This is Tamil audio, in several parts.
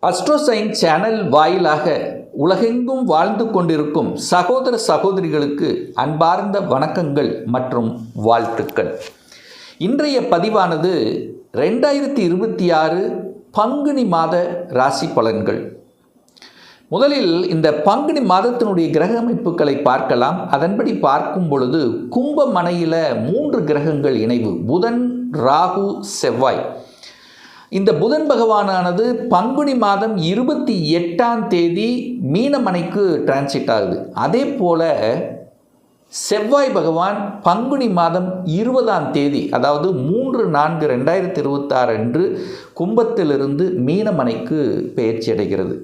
அஸ்ட்ரோசைன் சேனல் வாயிலாக உலகெங்கும் வாழ்ந்து கொண்டிருக்கும் சகோதர சகோதரிகளுக்கு அன்பார்ந்த வணக்கங்கள் மற்றும் வாழ்த்துக்கள். இன்றைய பதிவானது 2026 பங்குனி மாத ராசி பலன்கள். முதலில் இந்த பங்குனி மாதத்தினுடைய கிரக அமைப்புகளை பார்க்கலாம். அதன்படி பார்க்கும் பொழுது கும்பமனையில் 3 கிரகங்கள் இணைவு: புதன், ராகு, செவ்வாய். இந்த புதன் பகவானானது பங்குனி மாதம் 28ஆம் தேதி மீனமனைக்கு டிரான்சிட் ஆகுது. அதே போல் செவ்வாய் பகவான் பங்குனி மாதம் 20ஆம் தேதி, அதாவது 3/4/2026 அன்று கும்பத்திலிருந்து மீனமனைக்கு பெயர்ச்சி அடைகிறது.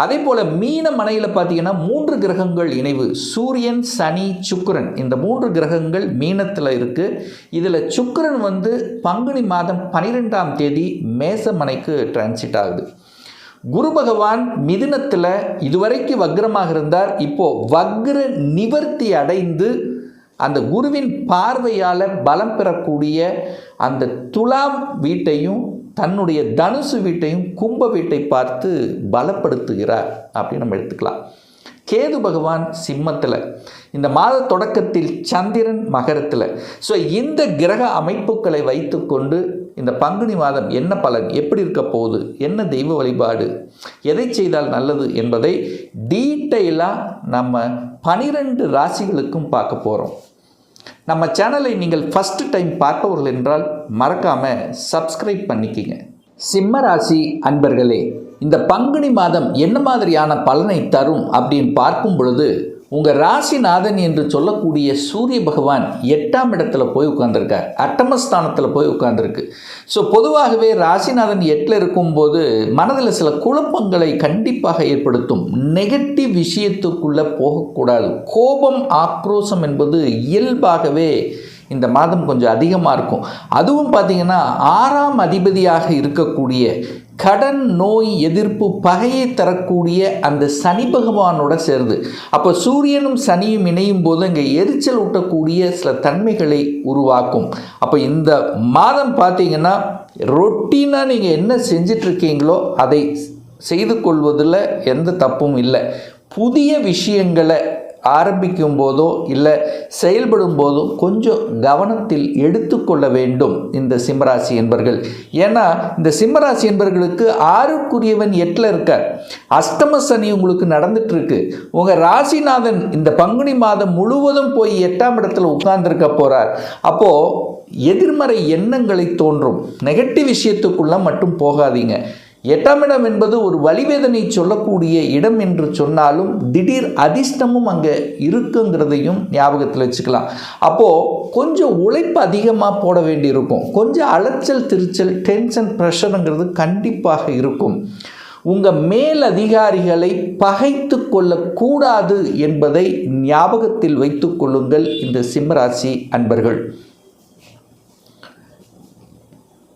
அதே போல் மீனமனையில் பார்த்தீங்கன்னா 3 கிரகங்கள் இணைவு: சூரியன், சனி, சுக்கிரன். இந்த 3 கிரகங்கள் மீனத்தில் இருக்குது. இதில் சுக்கிரன் பங்குனி மாதம் 12ஆம் தேதி மேசமனைக்கு டிரான்சிட் ஆகுது. குரு பகவான் மிதுனத்தில் இதுவரைக்கும் வக்ரமாக இருந்தார். இப்போது வக்ர நிவர்த்தி அடைந்து அந்த குருவின் பார்வையால் பலம் பெறக்கூடிய அந்த துலாம் வீட்டையும் தன்னுடைய தனுசு வீட்டையும் கும்ப வீட்டை பார்த்து பலப்படுத்துகிறார் அப்படின்னு நம்ம எடுத்துக்கலாம். கேது பகவான் சிம்மத்தில், இந்த மாத தொடக்கத்தில் சந்திரன் மகரத்தில். ஸோ இந்த கிரக அமைப்புகளை வைத்துக்கொண்டு இந்த பங்குனி மாதம் என்ன பலன், எப்படி இருக்க போகுது, என்ன தெய்வ வழிபாடு, எதை செய்தால் நல்லது என்பதை டீட்டெயிலாக நம்ம 12 ராசிகளுக்கும் பார்க்க போகிறோம். நம்ம சேனலை நீங்கள் ஃபஸ்ட்டு டைம் பார்ப்பவர்கள் என்றால் மறக்காமல் சப்ஸ்கிரைப் பண்ணிக்கிங்க. சிம்ம ராசி அன்பர்களே, இந்த பங்குனி மாதம் என்ன மாதிரியான பலனை தரும் அப்படின்னு பார்க்கும் பொழுது, உங்கள் ராசிநாதன் என்று சொல்லக்கூடிய சூரிய பகவான் 8ஆம் இடத்துல போய் உட்கார்ந்துருக்கார். அட்டமஸ்தானத்தில் போய் உட்கார்ந்துருக்கு. ஸோ பொதுவாகவே ராசிநாதன் 8ல் இருக்கும்போது மனதில் சில குழப்பங்களை கண்டிப்பாக ஏற்படுத்தும். நெகட்டிவ் விஷயத்துக்குள்ளே போகக்கூடாது. கோபம், ஆக்ரோஷம் என்பது இயல்பாகவே இந்த மாதம் கொஞ்சம் அதிகமாக இருக்கும். அதுவும் பார்த்திங்கன்னா 6ஆம் அதிபதியாக இருக்கக்கூடிய கடன், நோய், எதிர்ப்பு, பகையை தரக்கூடிய அந்த சனி பகவானோட சேருது. அப்போ சூரியனும் சனியும் இணையும் போது இங்கே எரிச்சல் ஊட்டக்கூடிய சில தன்மைகளை உருவாக்கும். அப்போ இந்த மாதம் பார்த்தீங்கன்னா ரொட்டீனாக நீங்கள் என்ன செஞ்சிட்ருக்கீங்களோ அதை செய்து கொள்வதில் எந்த தப்பும் இல்லை. புதிய விஷயங்களை ஆரம்பிக்கும் போதோ இல்லை செயல்படும் போதோ கொஞ்சம் கவனத்தில் எடுத்துக்கொள்ள வேண்டும் இந்த சிம்மராசி என்பர்கள். ஏன்னா இந்த சிம்மராசி என்பர்களுக்கு 6க்குரியவன் 8ல் இருக்கார். அஷ்டம சனி உங்களுக்கு நடந்துட்டுருக்கு. உங்கள் ராசிநாதன் இந்த பங்குனி மாதம் முழுவதும் போய் 8ஆம் இடத்துல உட்கார்ந்துருக்க போகிறார். அப்போது எதிர்மறை எண்ணங்களை தோன்றும். நெகட்டிவ் விஷயத்துக்குள்ளே மட்டும் போகாதீங்க. 8ஆம் இடம் என்பது ஒரு வலிவேதனை சொல்லக்கூடிய இடம் என்று சொன்னாலும் திடீர் அதிர்ஷ்டமும் அங்கே இருக்குங்கிறதையும் ஞாபகத்தில் வச்சுக்கலாம். அப்போது கொஞ்சம் உழைப்பு அதிகமாக போட வேண்டியிருக்கும். கொஞ்சம் அலைச்சல், திருச்சல், டென்ஷன், ப்ரெஷருங்கிறது கண்டிப்பாக இருக்கும். உங்கள் மேல் அதிகாரிகளை பகைத்து கொள்ளக்கூடாது என்பதை ஞாபகத்தில் வைத்து கொள்ளுங்கள் இந்த சிம்மராசி அன்பர்கள்.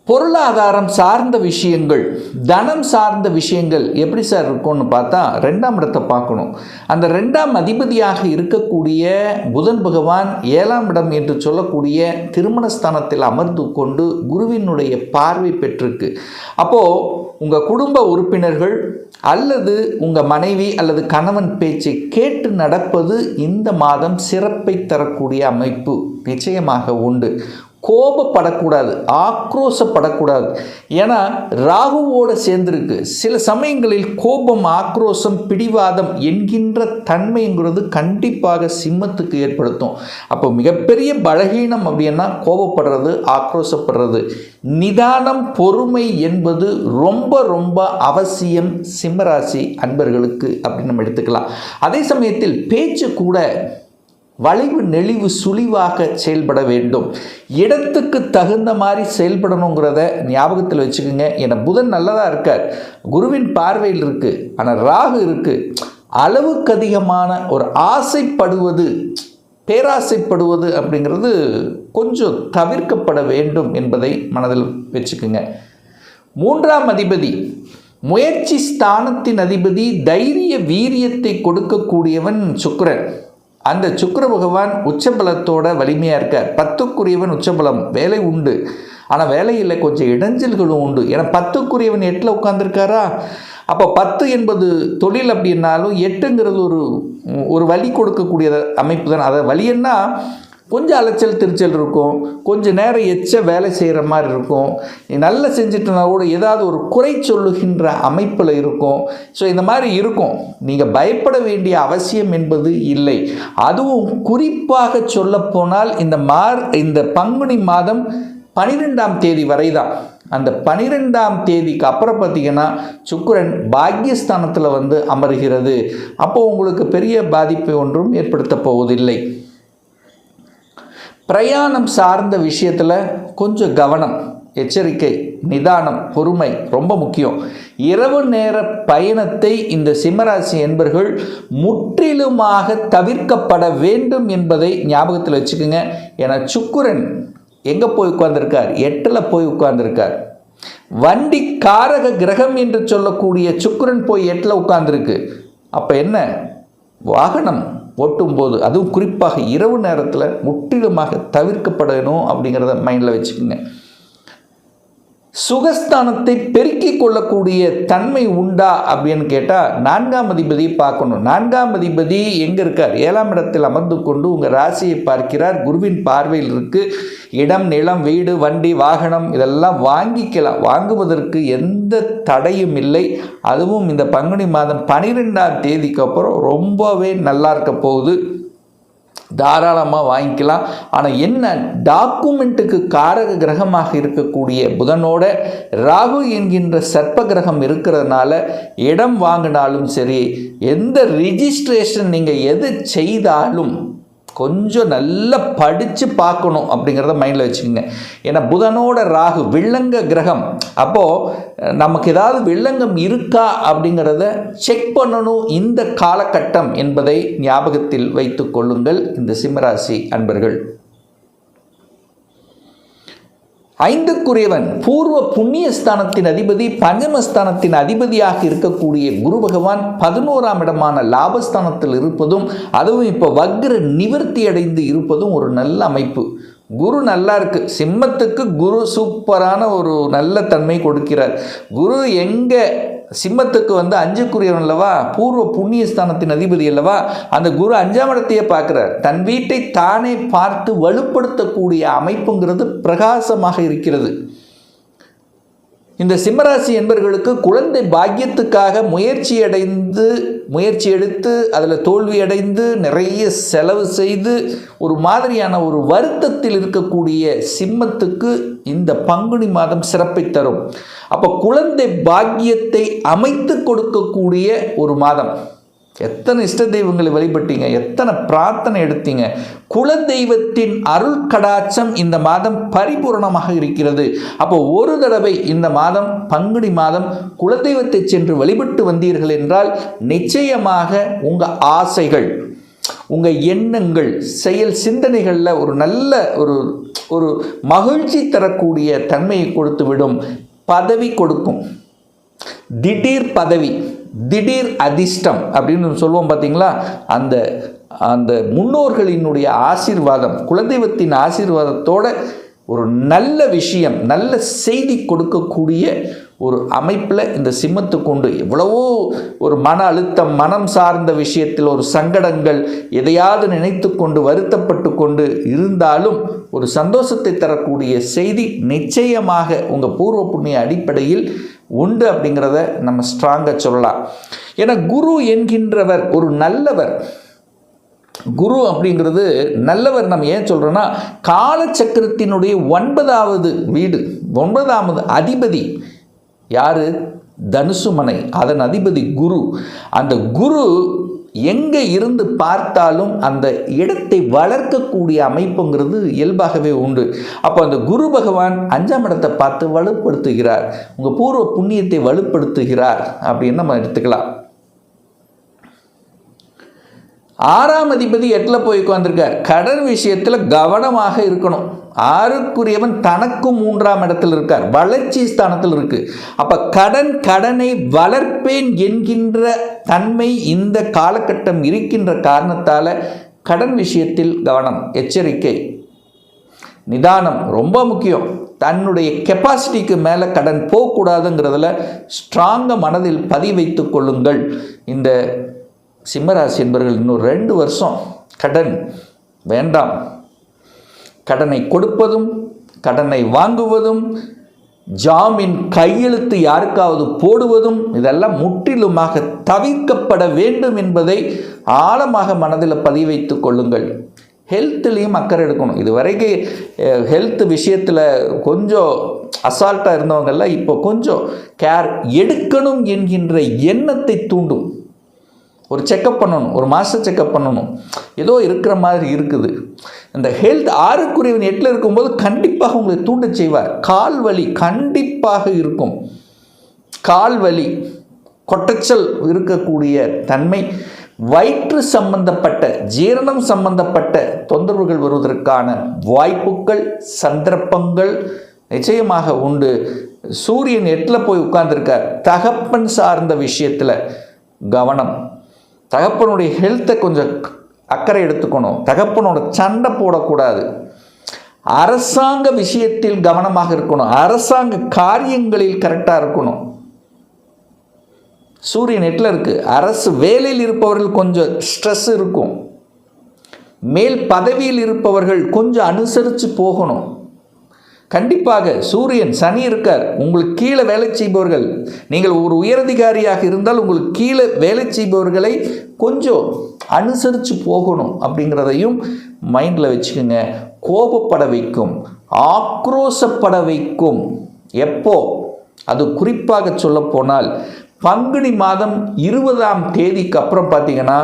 பொருளாதாரம் சார்ந்த விஷயங்கள், தனம் சார்ந்த விஷயங்கள் எப்படி சார் இருக்கும்னு பார்த்தா 2ஆம் இடத்தை பார்க்கணும். அந்த 2ஆம் அதிபதியாக இருக்கக்கூடிய புதன் பகவான் 7ஆம் இடம் என்று சொல்லக்கூடிய திருமணஸ்தானத்தில் அமர்ந்து கொண்டு குருவினுடைய பார்வை பெற்றிருக்கு. அப்போது உங்கள் குடும்ப உறுப்பினர்கள் அல்லது உங்கள் மனைவி அல்லது கணவன் பேச்சை கேட்டு நடப்பது இந்த மாதம் சிறப்பை தரக்கூடிய அமைப்பு நிச்சயமாக உண்டு. கோபப்படக்கூடாது, ஆக்ரோஷப்படக்கூடாது. ஏன்னா ராகுவோடு சேர்ந்துருக்கு. சில சமயங்களில் கோபம், ஆக்ரோஷம், பிடிவாதம் என்கின்ற தன்மைங்கிறது கண்டிப்பாக சிம்மத்துக்கு ஏற்படுத்தும். அப்போ மிகப்பெரிய பலகீனம் அப்படின்னா கோபப்படுறது, ஆக்ரோஷப்படுறது. நிதானம், பொறுமை என்பது ரொம்ப ரொம்ப அவசியம் சிம்மராசி அன்பர்களுக்கு அப்படின்னு நம்ம எடுத்துக்கலாம். அதே சமயத்தில் பேச்சு கூட வளைவு நெளிவு சுழிவாக செயல்பட வேண்டும். இடத்துக்கு தகுந்த மாதிரி செயல்படணுங்கிறத ஞாபகத்தில் வச்சுக்கோங்க. ஏன்னா புதன் நல்லதாக இருக்கார், குருவின் பார்வையில் இருக்குது, ஆனால் ராகு இருக்குது. அளவுக்கு அதிகமான ஒரு ஆசைப்படுவது, பேராசைப்படுவது அப்படிங்கிறது கொஞ்சம் தவிர்க்கப்பட வேண்டும் என்பதை மனதில் வச்சுக்கோங்க. 3ஆம் அதிபதி, முயற்சி ஸ்தானத்தின் அதிபதி, தைரிய வீரியத்தை கொடுக்கக்கூடியவன் சுக்கிரன். அந்த சுக்கிர பகவான் உச்சபலத்தோட வலிமையாக இருக்கார். 10க்குரியவன் உச்சபலம், வேலை உண்டு. ஆனால் வேலையில் கொஞ்சம் இடைஞ்சல்களும் உண்டு. ஏன்னா 10க்குரியவன் 8ல் உட்காந்துருக்காரா, அப்போ 10 என்பது தொழில் அப்படின்னாலும் 8ங்கிறது ஒரு வழி கொடுக்கக்கூடிய அமைப்பு தான். அதை வழின்னா கொஞ்சம் அலைச்சல் திருச்சல் இருக்கும், கொஞ்சம் நேரம் எச்ச வேலை செய்கிற மாதிரி இருக்கும், நல்லா செஞ்சுட்டுனா கூட ஏதாவது ஒரு குறை சொல்லுகின்ற அமைப்பில் இருக்கும். ஸோ இந்த மாதிரி இருக்கும். நீங்கள் பயப்பட வேண்டிய அவசியம் என்பது இல்லை. அதுவும் குறிப்பாக சொல்லப்போனால் இந்த பங்குனி மாதம் 12ஆம் தேதி வரை தான். அந்த 12ஆம் தேதிக்கு அப்புறம் பார்த்திங்கன்னா சுக்கிரன் பாக்யஸ்தானத்தில் அமர்கிறது. அப்போ உங்களுக்கு பெரிய பாதிப்பை ஒன்றும் ஏற்படுத்த போவதில்லை. பிரயாணம் சார்ந்த விஷயத்தில் கொஞ்சம் கவனம், எச்சரிக்கை, நிதானம், பொறுமை ரொம்ப முக்கியம். இரவு நேர பயணத்தை இந்த சிம்மராசி என்பர்கள் முற்றிலுமாக தவிர்க்கப்பட வேண்டும் என்பதை ஞாபகத்தில் வச்சுக்கோங்க. ஏன்னா சுக்கிரன் எங்கே போய் உட்கார்ந்துருக்கார்? 8ல் போய் உட்கார்ந்துருக்கார். வண்டி காரக கிரகம் என்று சொல்லக்கூடிய சுக்கிரன் போய் 8ல் உட்கார்ந்துருக்கு. அப்போ என்ன, வாகனம் ஓட்டும்போது அதுவும் குறிப்பாக இரவு நேரத்தில் முற்றிலுமாக தவிர்க்கப்படணும் அப்படிங்கிறத மைண்டில் வச்சுக்கோங்க. சுகஸ்தானத்தை பெருக்கிக் கொள்ளக்கூடிய தன்மை உண்டா அப்படின்னு கேட்டால் 4ஆம் அதிபதியை பார்க்கணும். 4ஆம் அதிபதி எங்கே இருக்கார்? 7ஆம் இடத்தில் அமர்ந்து கொண்டு உங்கள் ராசியை பார்க்கிறார். குருவின் பார்வையில் இருக்குது. இடம், நிலம், வீடு, வண்டி, வாகனம் இதெல்லாம் வாங்கிக்கலாம். வாங்குவதற்கு எந்த தடையும் இல்லை. அதுவும் இந்த பங்குனி மாதம் 12ஆம் தேதிக்கு அப்புறம் ரொம்பவே நல்லா இருக்க போகுது. தாராளமாக வாங்கிக்கலாம். ஆனால் என்ன, டாக்குமெண்ட்டுக்கு காரக கிரகமாக இருக்கக்கூடிய புதனோட ராகு என்கின்ற சர்ப்ப கிரகம் இருக்கிறதுனால இடம் வாங்கினாலும் சரி, எந்த ரிஜிஸ்ட்ரேஷன் நீங்கள் எது செய்தாலும் கொஞ்சம் நல்லா படித்து பார்க்கணும் அப்படிங்கிறத மைண்டில் வச்சுக்கோங்க. ஏன்னா புதனோட ராகு வில்லங்க கிரகம். அப்போது நமக்கு ஏதாவது வில்லங்கம் இருக்கா அப்படிங்கிறத செக் பண்ணணும் இந்த காலகட்டம் என்பதை ஞாபகத்தில் வைத்து கொள்ளுங்கள் இந்த சிம்மராசி அன்பர்கள். 5க்குரியவன் பூர்வ புண்ணியஸ்தானத்தின் அதிபதி, பஞ்சமஸ்தானத்தின் அதிபதியாக இருக்கக்கூடிய குரு பகவான் 11ஆம் இடமான லாபஸ்தானத்தில் இருப்பதும், அதுவும் இப்போ வக்ர நிவர்த்தி அடைந்து இருப்பதும் ஒரு நல்ல அமைப்பு. குரு நல்லா இருக்கு. சிம்மத்துக்கு குரு சூப்பரான ஒரு நல்ல தன்மை கொடுக்கிறார். குரு எங்கே சிம்மத்துக்கு 5க்குரியவன் அல்லவா, பூர்வ புண்ணியஸ்தானத்தின் அதிபதி அல்லவா, அந்த குரு 5ஆம் இடத்தையே பார்க்கிறார். தன் வீட்டை தானே பார்த்து வலுப்படுத்தக்கூடிய அமைப்புங்கிறது பிரகாசமாக இருக்கிறது. இந்த சிம்மராசி என்பவர்களுக்கு குழந்தை பாக்கியத்துக்காக முயற்சி எடுத்து அதில் தோல்வி அடைந்து நிறைய செலவு செய்து ஒரு மாதிரியான ஒரு வருத்தத்தில் இருக்கக்கூடிய சிம்மத்துக்கு இந்த பங்குனி மாதம் சிறப்பை தரும். அப்போ குழந்தை பாக்கியத்தை அமைத்து கொடுக்கக்கூடிய ஒரு மாதம். எத்தனை இஷ்ட தெய்வங்களை வழிபட்டீங்க, எத்தனை பிரார்த்தனை எடுத்தீங்க. குலதெய்வத்தின் அருள் கடாட்சம் இந்த மாதம் பரிபூர்ணமாக இருக்கிறது. அப்போ ஒரு தடவை இந்த மாதம் பங்குனி மாதம் குலதெய்வத்தை சென்று வழிபட்டு வந்தீர்கள் என்றால் நிச்சயமாக உங்கள் ஆசைகள், உங்கள் எண்ணங்கள், செயல் சிந்தனைகளில் ஒரு நல்ல ஒரு மகிழ்ச்சி தரக்கூடிய தன்மையை கொடுத்துவிடும். பதவி கொடுக்கும், திடீர் பதவி, திடீர் அதிர்ஷ்டம் அப்படின்னு சொல்லுவோம் பார்த்தீங்களா. அந்த முன்னோர்களினுடைய ஆசீர்வாதம், குலதெய்வத்தின் ஆசீர்வாதத்தோட ஒரு நல்ல விஷயம், நல்ல செய்தி கொடுக்கக்கூடிய ஒரு அமைப்பில் இந்த சிம்மத்துக்கு உண்டு. எவ்வளவோ ஒரு மன அழுத்தம், மனம் சார்ந்த விஷயத்தில் ஒரு சங்கடங்கள், எதையாவது நினைத்து கொண்டு வருத்தப்பட்டு கொண்டு இருந்தாலும் ஒரு சந்தோஷத்தை தரக்கூடிய செய்தி நிச்சயமாக உங்கள் பூர்வ புண்ணிய அடிப்படையில் உண்டு அப்படிங்கிறத நம்ம ஸ்ட்ராங்காக சொல்லலாம். ஏன்னா குரு என்கின்றவர் ஒரு நல்லவர். குரு அப்படிங்கிறது நல்லவர். நம்ம ஏன் சொல்கிறோன்னா, காலச்சக்கரத்தினுடைய 9வது வீடு, 9வது அதிபதி யார்? தனுசு மனை. அதன் அதிபதி குரு. அந்த குரு எங்கே இருந்து பார்த்தாலும் அந்த இடத்தை வளர்க்கக்கூடிய அமைப்புங்கிறது இயல்பாகவே உண்டு. அப்போ அந்த குரு பகவான் 5ஆம் இடத்தை பார்த்து வலுப்படுத்துகிறார், உங்கள் பூர்வ புண்ணியத்தை வலுப்படுத்துகிறார் அப்படின்னு நம்ம எடுத்துக்கலாம். 6ஆம் அதிபதி 8ல் போய் உட்கார்ந்திருக்கார். கடன் விஷயத்தில் கவனமாக இருக்கணும். 6க்குரியவன் தனக்கும் 3ஆம் இடத்தில் இருக்கார், வளர்ச்சி ஸ்தானத்தில் இருக்கு. அப்போ கடனை வளர்ப்பேன் என்கின்ற தன்மை இந்த காலகட்டம் இருக்கின்ற காரணத்தால் கடன் விஷயத்தில் கவனம், எச்சரிக்கை, நிதானம் ரொம்ப முக்கியம். தன்னுடைய கெப்பாசிட்டிக்கு மேலே கடன் போகக்கூடாதுங்கிறதுல ஸ்ட்ராங்காக மனதில் பதிவு வைத்து கொள்ளுங்கள். இந்த சிம்மராசி என்பவர்கள் இன்னும் 2 வருஷம் கடன் வேண்டாம். கடனை கொடுப்பதும் கடனை வாங்குவதும் ஜாமீன் கையெழுத்து யாருக்காவது போடுவதும் இதெல்லாம் முற்றிலுமாக தவிர்க்கப்பட வேண்டும் என்பதை ஆழமாக மனதில் பதிவு வைத்து கொள்ளுங்கள். ஹெல்த்லேயும் அக்கறை எடுக்கணும். இது வரைக்கும் ஹெல்த் விஷயத்தில் கொஞ்சம் அசால்ட்டாக இருந்தவங்கெல்லாம் இப்போ கொஞ்சம் கேர் எடுக்கணும் என்கின்ற எண்ணத்தை தூண்டும். ஒரு செக்கப் பண்ணணும், ஒரு மாத செக்கப் பண்ணணும், ஏதோ இருக்கிற மாதிரி இருக்குது. இந்த ஹெல்த் 6க்குரியவன் 8ல் இருக்கும்போது கண்டிப்பாக உங்களை தூண்ட செய்வார். கால் வலி கண்டிப்பாக இருக்கும். கால் வலி, கொட்டச்சல் இருக்கக்கூடிய தன்மை, வயிற்று சம்பந்தப்பட்ட ஜீரணம் சம்பந்தப்பட்ட தொந்தரவுகள் வருவதற்கான வாய்ப்புகள் சந்தர்ப்பங்கள் நிச்சயமாக உண்டு. சூரியன் 8ல் போய் உட்கார்ந்துருக்கார். தகப்பன் சார்ந்த விஷயத்தில் கவனம். தகப்பனுடைய ஹெல்த்தை கொஞ்சம் அக்கறை எடுத்துக்கணும். தகப்பனோட சண்டை போடக்கூடாது. அரசாங்க விஷயத்தில் கவனமாக இருக்கணும். அரசாங்க காரியங்களில் கரெக்டாக இருக்கணும். சூரியன் 8ல் இருக்கு. அரசு வேலையில் இருப்பவர்கள் கொஞ்சம் ஸ்ட்ரெஸ் இருக்கும். மேல் பதவியில் இருப்பவர்கள் கொஞ்சம் அனுசரித்து போகணும். கண்டிப்பாக சூரியன் சனி இருக்கார். உங்களுக்கு கீழே வேலை செய்பவர்கள், நீங்கள் ஒரு உயரதிகாரியாக இருந்தால் உங்களுக்கு கீழே வேலை செய்பவர்களை கொஞ்சம் அனுசரித்து போகணும் அப்படிங்கிறதையும் மைண்டில் வச்சுக்கோங்க. கோபப்பட வைக்கும், ஆக்ரோஷப்பட வைக்கும். எப்போ? அது குறிப்பாக சொல்லப்போனால் பங்குனி மாதம் 20ஆம் தேதிக்கு அப்புறம் பார்த்தீங்கன்னா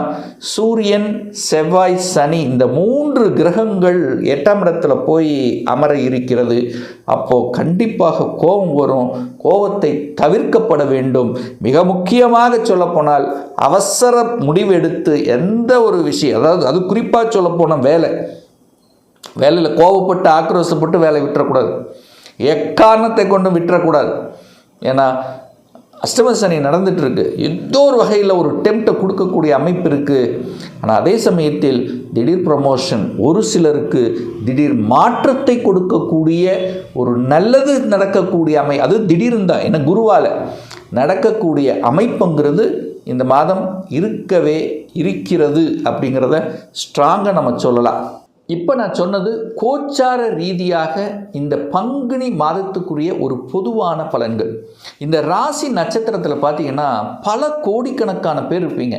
சூரியன் செவ்வாய் சனி இந்த 3 கிரகங்கள் 8ஆம் இடத்துல போய் அமர இருக்கிறது. அப்போது கண்டிப்பாக கோபம் வரும். கோபத்தை தவிர்க்கப்பட வேண்டும். மிக முக்கியமாக சொல்லப்போனால் அவசர முடிவெடுத்து எந்த ஒரு விஷயம், அதாவது அது குறிப்பாக சொல்லப்போனால் வேலையில் கோபப்பட்டு ஆக்ரோஷப்பட்டு வேலை விட்டுறக்கூடாது. எக்காரணத்தை கொண்டும் விட்டுறக்கூடாது. ஏன்னா அஷ்டம சனி நடந்துகிட்ருக்கு. ஏதோ ஒரு வகையில் ஒரு டெம்ப்டை கொடுக்கக்கூடிய அமைப்பு இருக்குது. ஆனால் அதே சமயத்தில் திடீர் ப்ரமோஷன், ஒரு சிலருக்கு திடீர் மாற்றத்தை கொடுக்கக்கூடிய ஒரு நல்லது நடக்கக்கூடிய அது திடீர்னு தான், ஏன்னா குருவால் நடக்கக்கூடிய அமைப்புங்கிறது இந்த மாதம் இருக்கவே இருக்கிறது அப்படிங்கிறத ஸ்ட்ராங்காக நம்ம சொல்லலாம். இப்போ நான் சொன்னது கோச்சார ரீதியாக இந்த பங்குனி மாதத்துக்குரிய ஒரு பொதுவான பலன்கள். இந்த ராசி நட்சத்திரத்தில் பார்த்தீங்கன்னா பல கோடிக்கணக்கான பேர் இருப்பீங்க.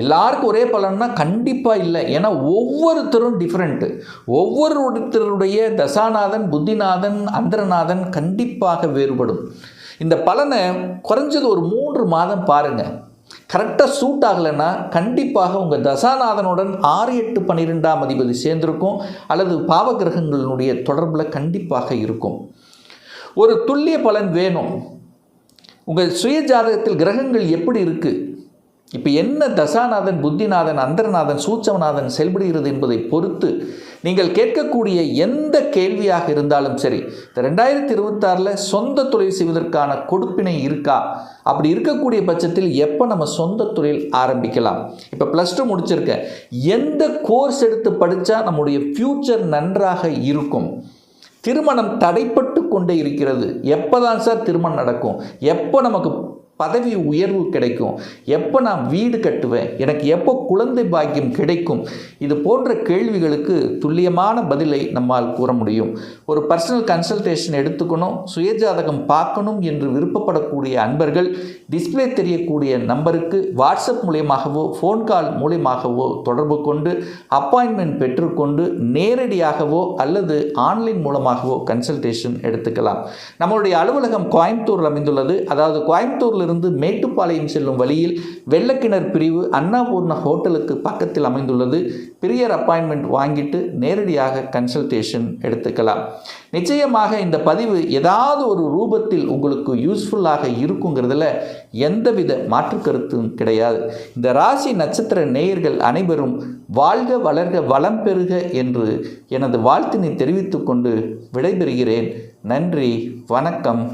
எல்லாருக்கும் ஒரே பலன்னா கண்டிப்பாக இல்லை. ஏன்னா ஒவ்வொருத்தரும் டிஃப்ரெண்ட்டு. ஒவ்வொருத்தருடைய தசாநாதன், புத்திநாதன், அந்தரநாதன் கண்டிப்பாக வேறுபடும். இந்த பலனை குறைஞ்சது ஒரு 3 மாதம் பாருங்கள். கரெக்டாக சூட் ஆகலைன்னா கண்டிப்பாக உங்கள் தசாநாதனுடன் 6, 8, 12ஆம் அதிபதி சேர்ந்திருக்கும் அல்லது பாவகிரகங்களினுடைய தொடர்பில் கண்டிப்பாக இருக்கும். ஒரு துல்லிய பலன் வேணும். உங்கள் சுய ஜாதகத்தில் கிரகங்கள் எப்படி இருக்குது, இப்போ என்ன தசாநாதன், புத்திநாதன், அந்தரநாதன், சூட்சமநாதன் செயல்படுகிறது என்பதை பொறுத்து நீங்கள் கேட்கக்கூடிய எந்த கேள்வியாக இருந்தாலும் சரி, இந்த 2026 சொந்த தொழில் செய்வதற்கான கொடுப்பினை இருக்கா, அப்படி இருக்கக்கூடிய பட்சத்தில் எப்போ நம்ம சொந்த தொழில் ஆரம்பிக்கலாம், இப்போ +2 முடிச்சிருக்க எந்த கோர்ஸ் எடுத்து படித்தா நம்முடைய ஃப்யூச்சர் நன்றாக இருக்கும், திருமணம் தடைப்பட்டு கொண்டே இருக்கிறது, எப்போ தான் சார் திருமணம் நடக்கும், எப்போ நமக்கு பதவி உயர்வு கிடைக்கும், எப்போ நான் வீடு கட்டுவேன், எனக்கு எப்போ குழந்தை பாக்கியம் கிடைக்கும், இது போன்ற கேள்விகளுக்கு துல்லியமான பதிலை நம்மால் கூற முடியும். ஒரு பர்சனல் கன்சல்டேஷன் எடுத்துக்கணும், சுயஜாதகம் பார்க்கணும் என்று விருப்பப்படக்கூடிய அன்பர்கள் டிஸ்பிளே தெரியக்கூடிய நம்பருக்கு வாட்ஸ்அப் மூலியமாகவோ ஃபோன் கால் மூலியமாகவோ தொடர்பு கொண்டு அப்பாயின்மெண்ட் பெற்றுக்கொண்டு நேரடியாகவோ அல்லது ஆன்லைன் மூலமாகவோ கன்சல்டேஷன் எடுத்துக்கலாம். நம்மளுடைய அலுவலகம் கோயம்புத்தூரில் அமைந்துள்ளது. அதாவது கோயம்புத்தூரில் இருந்து மேட்டுப்பாளையம் செல்லும் வழியில் வெள்ளக்கிணர் பிரிவு அன்னபூர்ணா ஹோட்டலுக்கு பக்கத்தில் அமைந்துள்ளது. பிரியர் அப்பாயின்மெண்ட் வாங்கிட்டு நேரடியாக கன்சல்டேஷன் எடுத்துக்கலாம். நிச்சயமாக இந்த பதிவு ஏதாவது ஒரு ரூபத்தில் உங்களுக்கு யூஸ்ஃபுல்லாக இருக்குங்கிறதுல எந்தவித மாற்று கருத்தும் கிடையாது. இந்த ராசி நட்சத்திர நேயர்கள் அனைவரும் வாழ்க வளர்க வளம் பெறுக என்று எனது வாழ்த்தினை தெரிவித்துக் கொண்டு விடைபெறுகிறேன். நன்றி, வணக்கம்,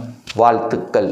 வாழ்த்துக்கள்.